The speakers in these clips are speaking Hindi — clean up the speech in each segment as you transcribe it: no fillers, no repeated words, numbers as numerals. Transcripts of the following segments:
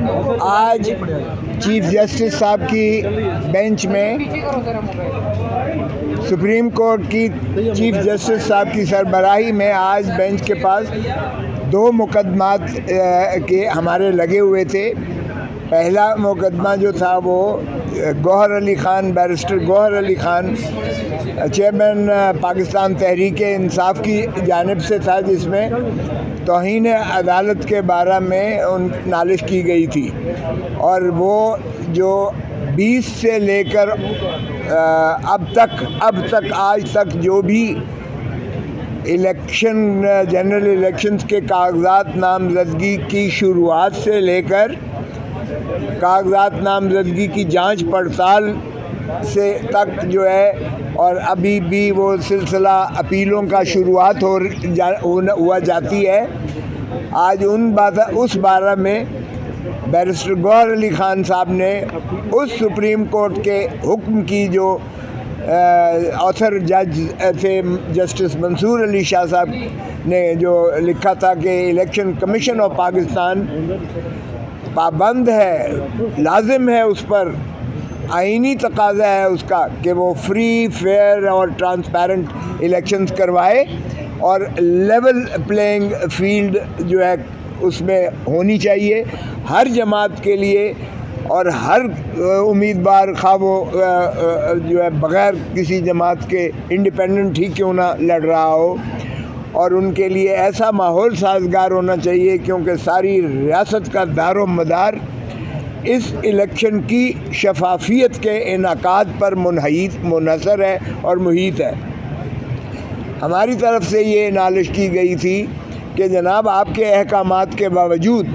आज चीफ जस्टिस साहब की बेंच में सुप्रीम कोर्ट की चीफ जस्टिस साहब की सरबराही में आज बेंच के पास दो मुकदमात के हमारे लगे हुए थे। पहला मुकदमा जो था वो गौहर अली ख़ान, बैरिस्टर गौहर अली ख़ान चेयरमैन पाकिस्तान तहरीक इंसाफ की जानिब से था, जिसमें तौहीन अदालत के बारे में नालिश की गई थी। और वो जो 20 से लेकर अब तक आज तक जो भी जनरल इलेक्शंस के कागजात नामजदगी की शुरुआत से लेकर कागजात नामजदगी की जांच पड़ताल से तक जो है, और अभी भी वो सिलसिला अपीलों का शुरुआत हुआ जाती है। आज उस बारे में बैरिस्टर गौहर अली ख़ान साहब ने उस सुप्रीम कोर्ट के हुक्म की जो ऑथर जज थे जस्टिस मंसूर अली शाह साहब ने जो लिखा था कि इलेक्शन कमीशन ऑफ पाकिस्तान पाबंद है, लाजिम है, उस पर आईनी तकाज़ा है उसका कि वो फ्री, फेयर और ट्रांसपेरेंट इलेक्शंस करवाए और लेवल प्लेइंग फील्ड जो है उसमें होनी चाहिए हर जमात के लिए। और हर उम्मीदवार खा वो जो है बग़ैर किसी जमात के इंडिपेंडेंट ही क्यों ना लड़ रहा हो, और उनके लिए ऐसा माहौल साजगार होना चाहिए क्योंकि सारी रियासत का दारो मदार इस इलेक्शन की शफाफियत के इनाकाद पर मुनहसर है और मुहित है। हमारी तरफ से ये नालिश की गई थी कि जनाब आपके अहकामात के बावजूद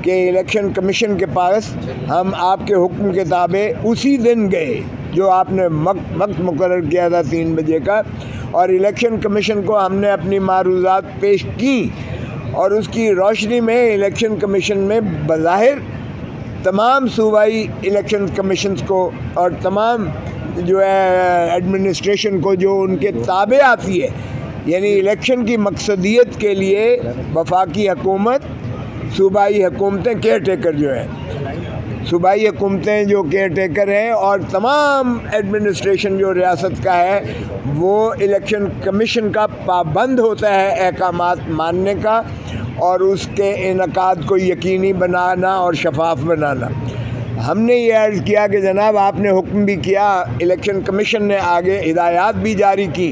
कि इलेक्शन कमीशन के पास हम आपके हुक्म के ताबे उसी दिन गए जो आपने वक्त मुकर्रर किया था 3 बजे का, और इलेक्शन कमीशन को हमने अपनी मारूज़ात पेश की, और उसकी रोशनी में इलेक्शन कमीशन में बज़ाहिर तमाम सूबाई इलेक्शन कमीशंस को और तमाम जो है एडमिनिस्ट्रेशन को जो उनके ताबे आती है, यानी इलेक्शन की मकसदियत के लिए वफाकी हुकूमत, सूबाई हुकूमतें, केयर टेकर जो हैं, सूबाई हुकूमतें जो केयर टेकर हैं, और तमाम एडमिनिस्ट्रेशन जो रियासत का है वो इलेक्शन कमीशन का पाबंद होता है अहकामात मानने का और उसके इनकाद को यकीनी बनाना और शफाफ बनाना। हमने ये अर्ज़ किया कि जनाब आपने हुक्म भी किया, इलेक्शन कमीशन ने आगे हिदायत भी जारी की,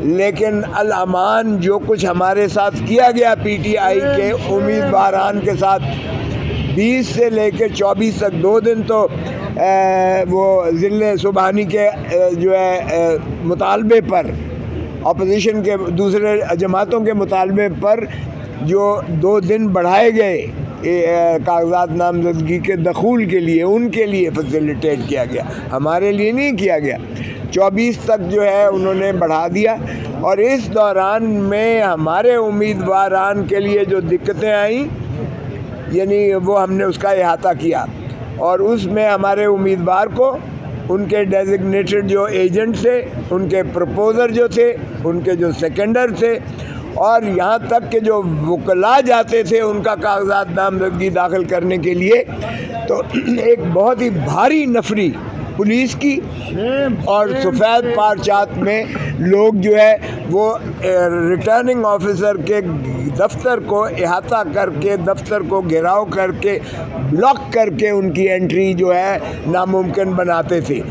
लेकिन अल-अमान जो कुछ हमारे साथ किया गया पीटीआई के उम्मीदवारान के साथ 20 से लेकर 24 तक 2 दिन तो वो ज़िले सुबहानी के जो है मुतालबे पर, अपोजिशन के दूसरे जमातों के मुतालबे पर जो 2 दिन बढ़ाए गए कागजात नामजदगी के दखूल के लिए, उनके लिए फैसिलिटेट किया गया, हमारे लिए नहीं किया गया। 24 तक जो है उन्होंने बढ़ा दिया, और इस दौरान में हमारे उम्मीदवारान के लिए जो दिक्कतें आई यानी वो हमने उसका अहाता किया, और उसमें हमारे उम्मीदवार को उनके डेजिग्नेटेड जो एजेंट थे, उनके प्रपोज़र जो थे, उनके जो सेकेंडर थे, और यहाँ तक कि जो वकला जाते थे उनका कागजात नामजदगी दाखिल करने के लिए, तो एक बहुत ही भारी नफरी पुलिस की और सफ़ेद पारचात में लोग जो है वो रिटर्निंग ऑफिसर के दफ्तर को अहाता करके, दफ्तर को घेराव करके, ब्लॉक करके उनकी एंट्री जो है नामुमकिन बनाते थे।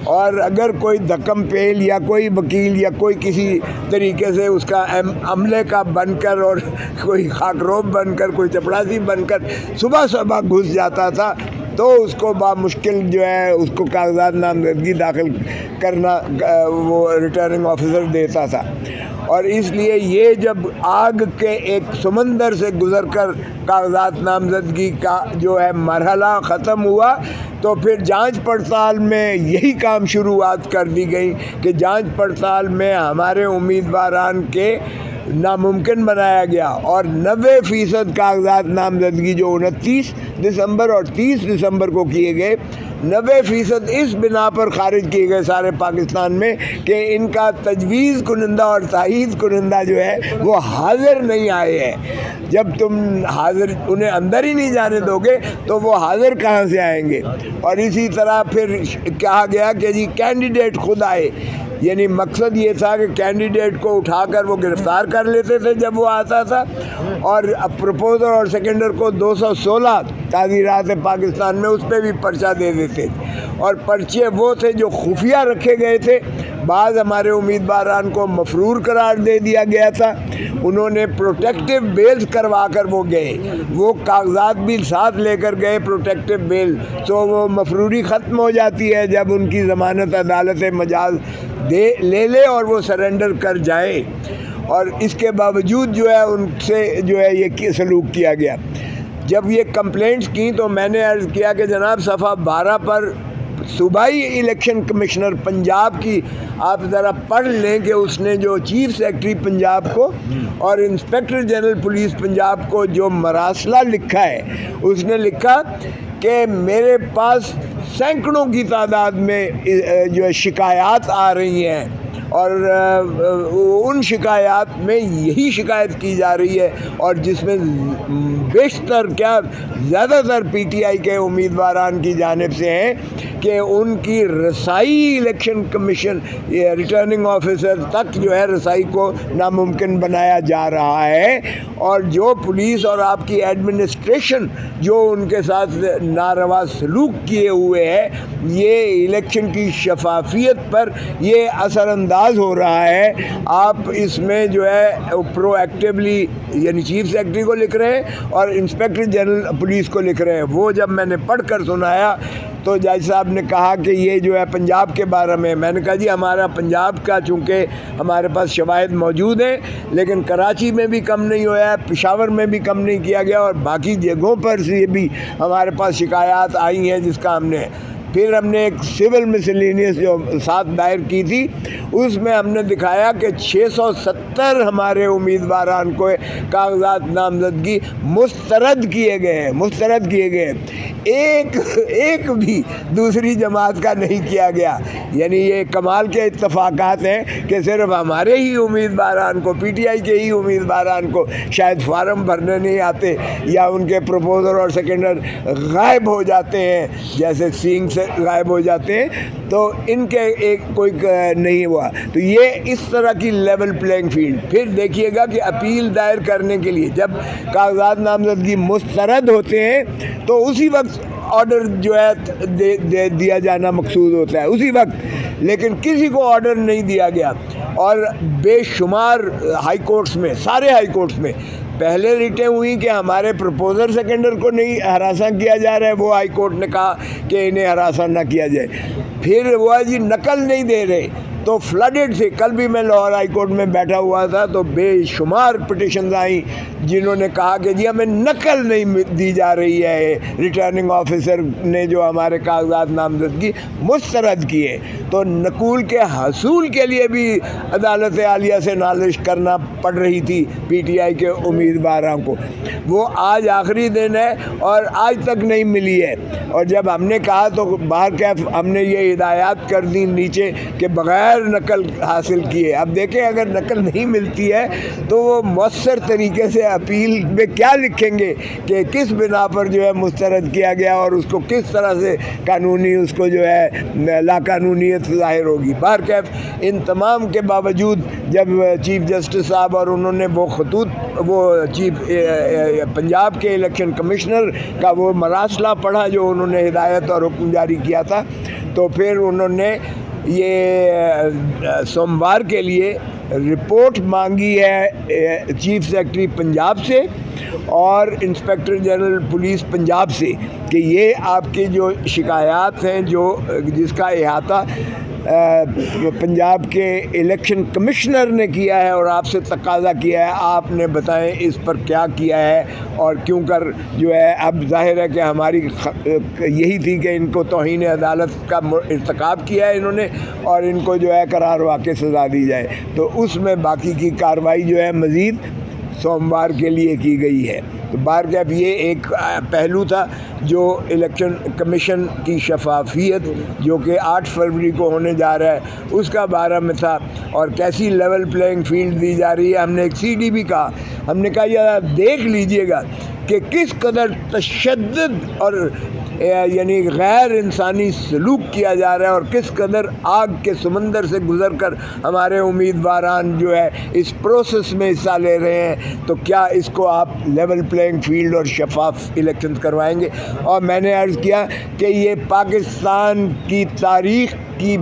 और अगर कोई धक्कम पेल या कोई वकील या कोई किसी तरीके से उसका अमले का बनकर और कोई खाकरोब बनकर, कोई चपरासी बनकर सुबह घुस जाता था, तो उसको बामुश्किल जो है उसको कागजात नामजदगी दाखिल करना वो रिटर्निंग ऑफिसर देता था। और इसलिए ये जब आग के एक समंदर से गुज़रकर कागजात नामजदगी का जो है मरहला ख़त्म हुआ, तो फिर जांच पड़ताल में यही काम शुरुआत कर दी गई कि जांच पड़ताल में हमारे उम्मीदवारान के नामुमकिन बनाया गया, और 90% कागजात नामजदगी जो 29 दिसंबर और 30 दिसंबर को किए गए 90% इस बिना पर खारिज किए गए सारे पाकिस्तान में कि इनका तजवीज़ कुनिंदा और तायीद कुनिंदा जो है वो हाज़िर नहीं आए हैं। जब तुम हाज़िर उन्हें अंदर ही नहीं जाने दोगे तो वो हाज़िर कहाँ से आएंगे। और इसी तरह फिर कहा गया कि जी कैंडिडेट खुद आए, यानी मकसद ये था कि कैंडिडेट को उठाकर वो गिरफ़्तार कर लेते थे जब वो आता था, और प्रपोजर और सेकेंडर को 216 ताज़ीरात पाकिस्तान में उस पर भी पर्चा दे देते थे। और पर्चे वो थे जो खुफिया रखे गए थे। बाज़ हमारे उम्मीदवारान को मफरूर करार दे दिया गया था, उन्होंने प्रोटेक्टिव बेल्स करवा कर वो गए, वो कागजात भी साथ लेकर गए प्रोटेक्टिव बेल, तो वो मफरूरी ख़त्म हो जाती है जब उनकी ज़मानत अदालत मजाज ले ले और वो सरेंडर कर जाए। और इसके बावजूद जो है उनसे जो है ये सलूक किया गया। जब ये कंप्लेंट्स की तो मैंने अर्ज़ किया कि जनाब सफ़ा 12 पर सूबाई इलेक्शन कमिश्नर पंजाब की आप ज़रा पढ़ लें कि उसने जो चीफ सेक्रेटरी पंजाब को और इंस्पेक्टर जनरल पुलिस पंजाब को जो मरासला लिखा है, उसने लिखा कि मेरे पास सैकड़ों की तादाद में जो शिकायत आ रही हैं और उन शिकायत में यही शिकायत की जा रही है, और जिसमें बेशतर क्या ज़्यादातर पीटीआई के उम्मीदवारान की जानिब से हैं कि उनकी रसाई इलेक्शन कमीशन रिटर्निंग ऑफिसर तक जो है रसाई को नामुमकिन बनाया जा रहा है। और जो पुलिस और आपकी एडमिनिस्ट्रेशन जो उनके साथ नारवा सलूक किए हुए है, ये इलेक्शन की शफाफियत पर ये असरअंदाज हो रहा है। आप इसमें जो है प्रोएक्टिवली यानी चीफ सेक्रेटरी को लिख रहे हैं और इंस्पेक्टर जनरल पुलिस को लिख रहे हैं। वो जब मैंने पढ़ कर सुनाया तो जज साहब ने कहा कि ये जो है पंजाब के बारे में। मैंने कहा जी हमारा पंजाब का चूँकि हमारे पास शवाहिद मौजूद हैं, लेकिन कराची में भी कम नहीं हुआ है, पेशावर में भी कम नहीं किया गया, और बाकी जगहों पर से भी हमारे पास शिकायत आई हैं जिसका फिर हमने एक सिविल मिसलेनियस जो साथ दायर की थी, उसमें हमने दिखाया कि 670 हमारे उम्मीदवारान को कागजात नामजदगी मुस्तरद किए गए एक भी दूसरी जमात का नहीं किया गया। यानी ये कमाल के इत्तफाकात हैं कि सिर्फ हमारे ही उम्मीदवारान को, पीटीआई के ही उम्मीदवारान को शायद फार्म भरने नहीं आते, या उनके प्रपोजर और सेकेंडर गायब हो जाते हैं, जैसे सिंह से गायब हो जाते हैं, तो इनके एक कोई नहीं हुआ। तो ये इस तरह की लेवल प्लेइंग फील्ड। फिर देखिएगा कि अपील दायर करने के लिए जब कागजात नामजदगी मुस्तरद होते हैं तो उसी वक्त ऑर्डर जो है दे दिया जाना मकसूद होता है उसी वक्त, लेकिन किसी को ऑर्डर नहीं दिया गया। और बेशुमार हाई कोर्ट्स में, सारे हाई कोर्ट्स में पहले रिटें हुई कि हमारे प्रपोजर सेकेंडर को नहीं हरासा किया जा रहा है, वो हाई कोर्ट ने कहा कि इन्हें हरासा ना किया जाए। फिर वो जी नकल नहीं दे रहे, तो फ्लडेड से, कल भी मैं लाहौर हाई कोर्ट में बैठा हुआ था तो बेशुमार पिटिशन्स आई जिन्होंने कहा कि जी हमें नकल नहीं दी जा रही है, रिटर्निंग ऑफिसर ने जो हमारे कागजात नामजदगी मुस्तरद किए। तो नकूल के हसूल के लिए भी अदालत आलिया से नालिश करना पड़ रही थी पीटीआई के उम्मीदवारों को। वो आज आखिरी दिन है और आज तक नहीं मिली है। और जब हमने कहा तो बाहर कैफ हमने ये हिदायत कर दी नीचे कि बग़ैर नकल हासिल किए। अब देखें अगर नकल नहीं मिलती है तो वो मौसर तरीके से अपील में क्या लिखेंगे कि किस बिना पर जो है मुस्तरद किया गया और उसको किस तरह से कानूनी उसको जो है लाकानूनीयत ज़ाहिर होगी। बाहर कैफ इन तमाम के बावजूद जब चीफ जस्टिस साहब और उन्होंने वो खतूत वो चीफ पंजाब के इलेक्शन कमिश्नर का वो मरासला पढ़ा जो उन्होंने हिदायत और हुक्म जारी किया था, तो फिर उन्होंने ये सोमवार के लिए रिपोर्ट मांगी है चीफ सेक्रेटरी पंजाब से और इंस्पेक्टर जनरल पुलिस पंजाब से कि ये आपकी जो शिकायत हैं जो जिसका अहाता पंजाब के इलेक्शन कमिश्नर ने किया है और आपसे तकाजा किया है, आपने बताएं इस पर क्या किया है और क्यों कर जो है। अब जाहिर है कि हमारी यही थी कि इनको तौहीन अदालत का इर्तिकाब किया है इन्होंने और इनको जो है करार वाक़ई सज़ा दी जाए। तो उसमें बाकी की कार्रवाई जो है मज़ीद सोमवार के लिए की गई है। तो बारगैप ये एक पहलू था जो इलेक्शन कमीशन की शफाफियत जो कि 8 फरवरी को होने जा रहा है उसका बारे में था, और कैसी लेवल प्लेइंग फील्ड दी जा रही है। हमने एक सीडी भी कहा, हमने कहा यार देख लीजिएगा कि किस कदर तशद्दुद और यानी गैर इंसानी सलूक किया जा रहा है और किस कदर आग के समंदर से गुज़र कर हमारे उम्मीदवारान जो है इस प्रोसेस में हिस्सा ले रहे हैं। तो क्या इसको आप लेवल प्लेइंग फील्ड और शफाफ इलेक्शन करवाएंगे? और मैंने अर्ज़ किया कि ये पाकिस्तान की तारीख़ की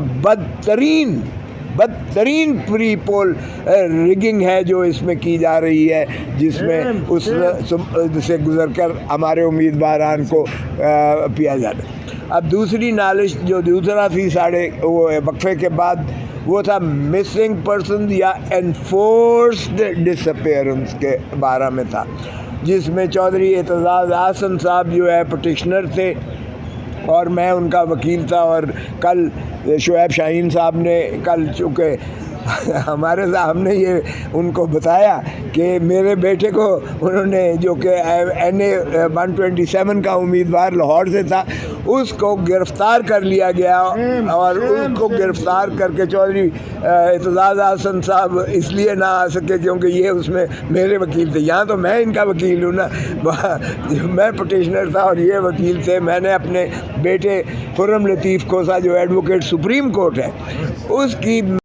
बदतरीन प्री पोल रिगिंग है जो इसमें की जा रही है, जिसमें उससे गुज़र कर हमारे उम्मीदवारान को पिया जाता है। अब दूसरी नालिश जो दूसरा थी वो वक्फे के बाद, वो था मिसिंग पर्सन या एनफोर्स्ड डिसअपेयरेंस के बारे में था, जिसमें चौधरी एतजाज़ आसन साहब जो है पटिशनर थे और मैं उनका वकील था। और कल शुएब शाहीन साहब ने कल चूँकि हमने ये उनको बताया कि मेरे बेटे को उन्होंने जो कि NA 127 का उम्मीदवार लाहौर से था उसको गिरफ़्तार कर लिया गया, और उसको गिरफ़्तार करके चौधरी एतजाज़ आसन साहब इसलिए ना आ सके क्योंकि ये उसमें मेरे वकील थे। यहाँ तो मैं इनका वकील हूँ ना, मैं पटिशनर था और ये वकील थे। मैंने अपने बेटे खुर्रम लतीफ़ खोसा जो एडवोकेट सुप्रीम कोर्ट है उसकी